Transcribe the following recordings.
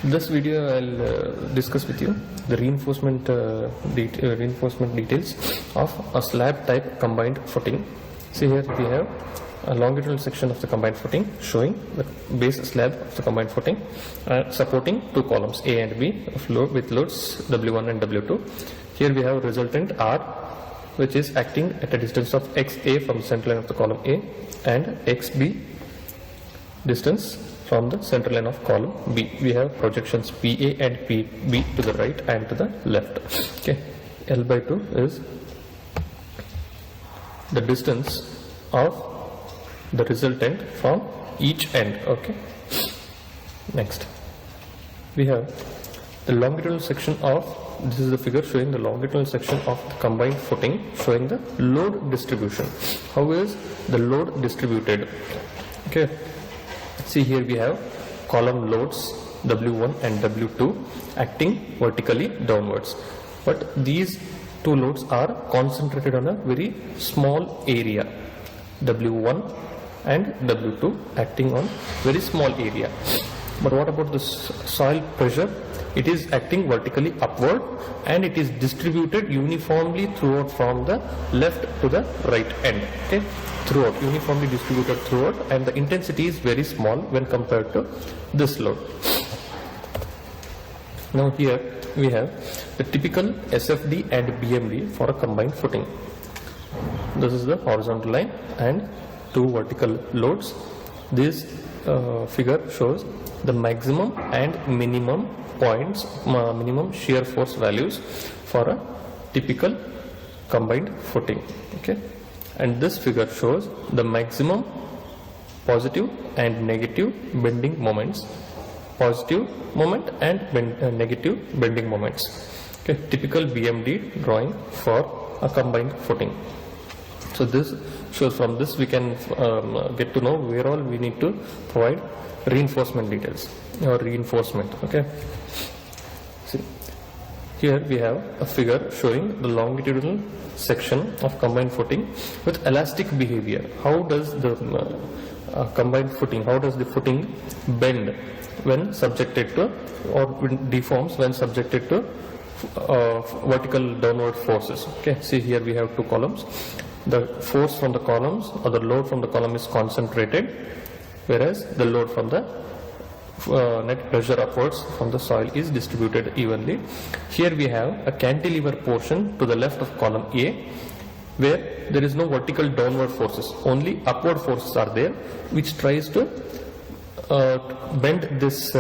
This video I'll discuss with you the reinforcement details of a slab type combined footing. See, here we have a longitudinal section of the combined footing showing the base slab of the combined footing supporting two columns A and B with loads W1 and W2. Here we have resultant R, which is acting at a distance of XA from the center line of the column A and XB distance from the center line of column B. We have projections PA and PB to the right and to the left. Okay, L by 2 is the distance of the resultant from each end. Okay, next we have the longitudinal section of, this is the figure showing the longitudinal section of the combined footing showing the load distribution. How is the load distributed? Okay, see, here we have column loads W1 and W2 acting vertically downwards, but these two loads are concentrated on a very small area, W1 and W2 acting on very small area. But what about the soil pressure? It is acting vertically upward and it is distributed uniformly throughout from the left to the right end. Okay, throughout, uniformly distributed throughout, and the intensity is very small when compared to this load. Now here we have the typical SFD and BMD for a combined footing. This is the horizontal line and two vertical loads. This figure shows the maximum and minimum points, minimum shear force values for a typical combined footing. Okay, and this figure shows the maximum positive and negative bending moments, positive moment and negative bending moments. Okay, typical BMD drawing for a combined footing. So this shows, from this we can get to know where all we need to provide reinforcement details or reinforcement. Okay, see, here we have a figure showing the longitudinal section of combined footing with elastic behavior. How does the combined footing, how does the footing bend when subjected to, or deforms when subjected to vertical downward forces? Okay, see, here we have two columns. The force from the columns, or the load from the column, is concentrated, whereas the load from the net pressure upwards from the soil is distributed evenly. Here we have a cantilever portion to the left of column A, where there is no vertical downward forces, only upward forces are there, which tries to bend this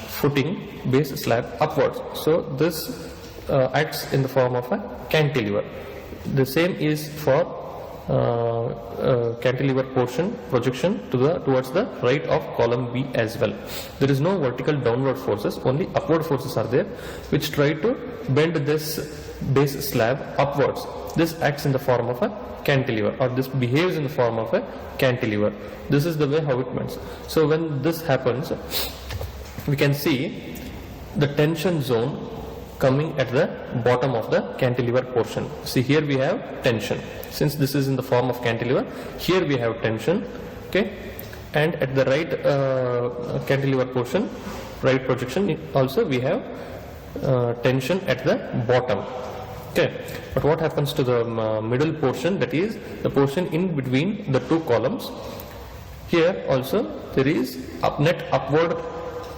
footing base slab upwards. So this acts in the form of a cantilever. The same is for cantilever portion projection towards the right of column B as well. There is no vertical downward forces, only upward forces are there, which try to bend this base slab upwards. This acts in the form of a cantilever, or this behaves in the form of a cantilever. This is the way how it bends. So when this happens, we can see the tension zone coming at the bottom of the cantilever portion. See, here we have tension. Since this is in the form of cantilever, here we have tension. Okay, and at the right cantilever portion, right projection, also we have tension at the bottom. Okay, but what happens to the middle portion, that is the portion in between the two columns? Here also there is net upward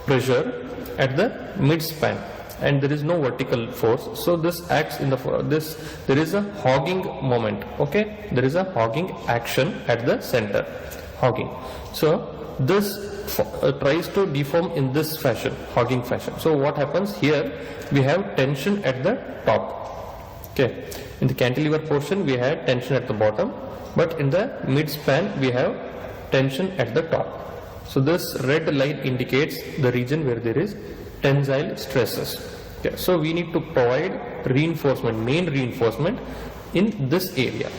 pressure at the mid span, and there is no vertical force. So this acts in the there is a hogging moment. Okay, there is a hogging action at the center, hogging. So this tries to deform in this fashion, hogging fashion. So what happens here? We have tension at the top. Okay, in the cantilever portion we had tension at the bottom, but in the mid span we have tension at the top. So this red line indicates the region where there is tensile stresses. Okay, so we need to provide reinforcement, main reinforcement in this area.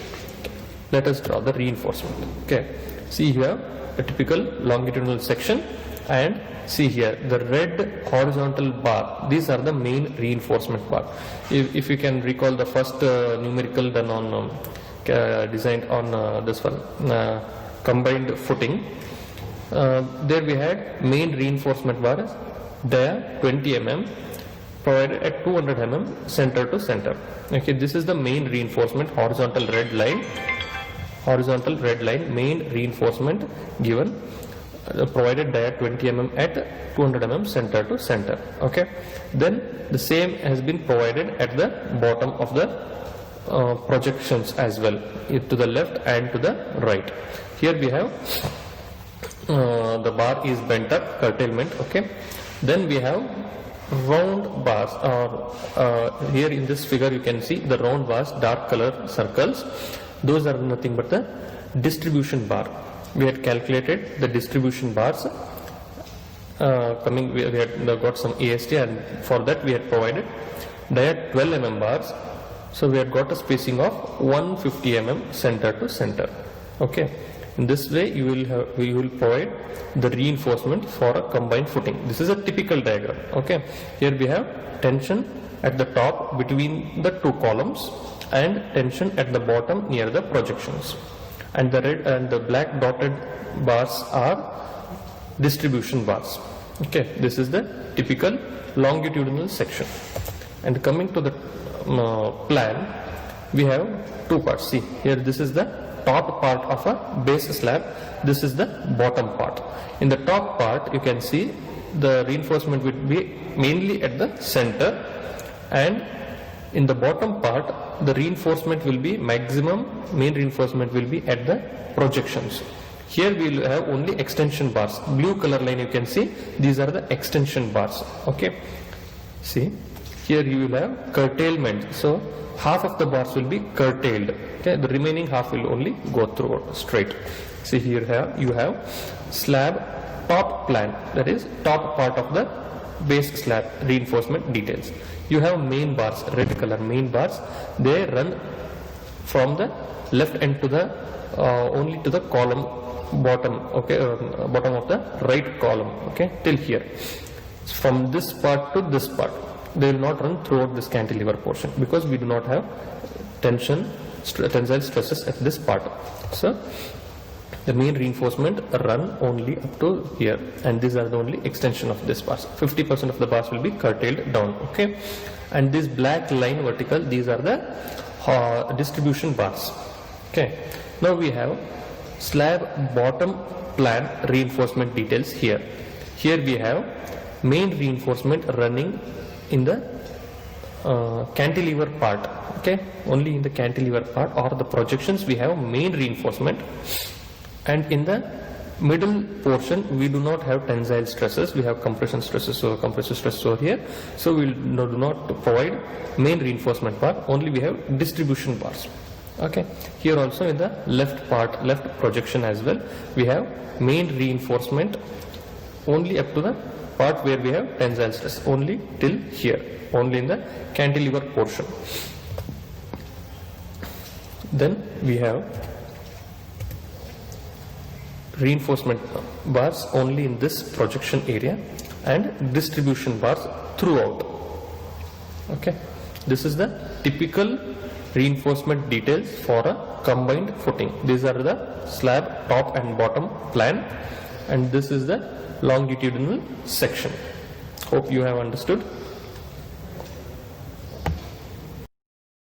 Let us draw the reinforcement. Okay, see here a typical longitudinal section, and see here the red horizontal bar. These are the main reinforcement bar. If you can recall the first numerical done on designed on this one combined footing, There we had main reinforcement bar dia 20 mm provided at 200 mm center to center. Okay, this is the main reinforcement, horizontal red line, main reinforcement given, provided dia 20 mm at 200 mm center to center. Okay, then the same has been provided at the bottom of the projections as well, to the left and to the right. Here we have the bar is bent up, curtailment. Okay, then we have round bars, or here in this figure you can see the round bars, dark color circles. Those are nothing but the distribution bar. We had calculated the distribution bars we had got some AST, and for that we had provided dia 12 mm bars. So we had got a spacing of 150 mm center to center. Okay, in this way you will provide the reinforcement for a combined footing. This is a typical diagram. Okay, here we have tension at the top between the two columns and tension at the bottom near the projections, and the red and the black dotted bars are distribution bars. Okay, this is the typical longitudinal section. And coming to the plan, we have two parts. See here, this is the top part of a base slab, this is the bottom part. In the top part you can see the reinforcement will be mainly at the center, and in the bottom part the reinforcement will be maximum, main reinforcement will be at the projections. Here we will have only extension bars. Blue color line you can see, these are the extension bars. Okay, see here you will have curtailment, so half of the bars will be curtailed. Okay, the remaining half will only go through straight. See here you have slab top plan, that is top part of the base slab reinforcement details. You have main bars, red color main bars, they run from the left end to the only to the column bottom. Okay, bottom of the right column. Okay, till here. From this part to this part, they will not run throughout this cantilever portion because we do not have tensile stresses at this part. So the main reinforcement run only up to here, and these are the only extension of this bars. 50% of the bars will be curtailed down. Okay, and this black line vertical, these are the distribution bars. Okay, now we have slab bottom plan reinforcement details here. Here we have main reinforcement running in the cantilever part. Okay, only in the cantilever part or the projections we have main reinforcement, and in the middle portion we do not have tensile stresses, we have compression stresses, so compressive stresses over here, so we do not provide main reinforcement bar, only we have distribution bars. Okay, here also in the left part, left projection as well, we have main reinforcement only up to the part where we have tensile stress, only till here, only in the cantilever portion. Then we have reinforcement bars only in this projection area and distribution bars throughout. Okay, this is the typical reinforcement details for a combined footing. These are the slab top and bottom plan, and this is the longitudinal section. Hope you have understood.